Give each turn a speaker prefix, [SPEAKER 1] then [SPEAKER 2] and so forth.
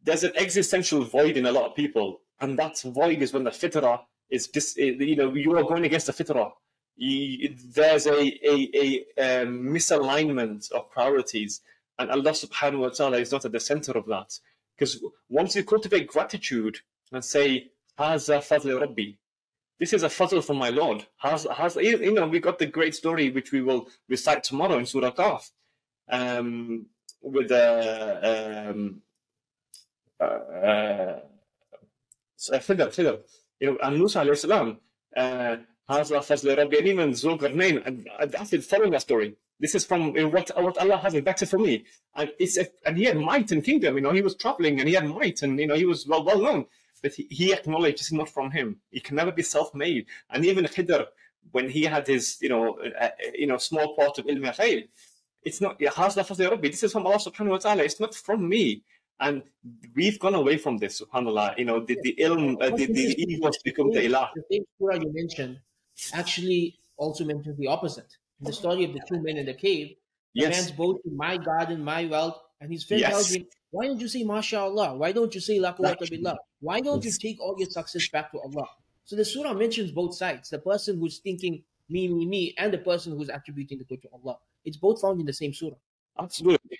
[SPEAKER 1] there's an existential void in a lot of people, and that void is when the fitrah is you are going against the fitrah. There's a misalignment of priorities, and Allah subhanahu wa ta'ala is not at the center of that. Because once you cultivate gratitude and say, Haza fadl Rabbi, this is a fadl from my Lord. We got the great story which we will recite tomorrow in Surah Qaf, with Khidr, and Musa alayhi salam, Haza fadl Rabbi, and even Zulqarnain, and after following that story. This is from what Allah has better for me, and he had might and kingdom. He was traveling and he had might, and he was well known. But he acknowledged this is not from him. He can never be self-made. And even Khidr, when he had his small part of ilm al-khayr, it's not this is from Allah subhanahu wa ta'ala. It's not from me. And we've gone away from this, subhanallah. The ilm, the evil has become the ilah.
[SPEAKER 2] The same surah you mentioned actually also mentions the opposite. In the story of the two men in the cave, the man's boasting, my garden, my wealth, and his friend tells him, why don't you say MashaAllah? Why don't you say La quwwata billah? Why don't you take all your success back to Allah? So the surah mentions both sides, the person who's thinking me, and the person who's attributing the good to Allah. It's both found in the same surah.
[SPEAKER 1] Absolutely.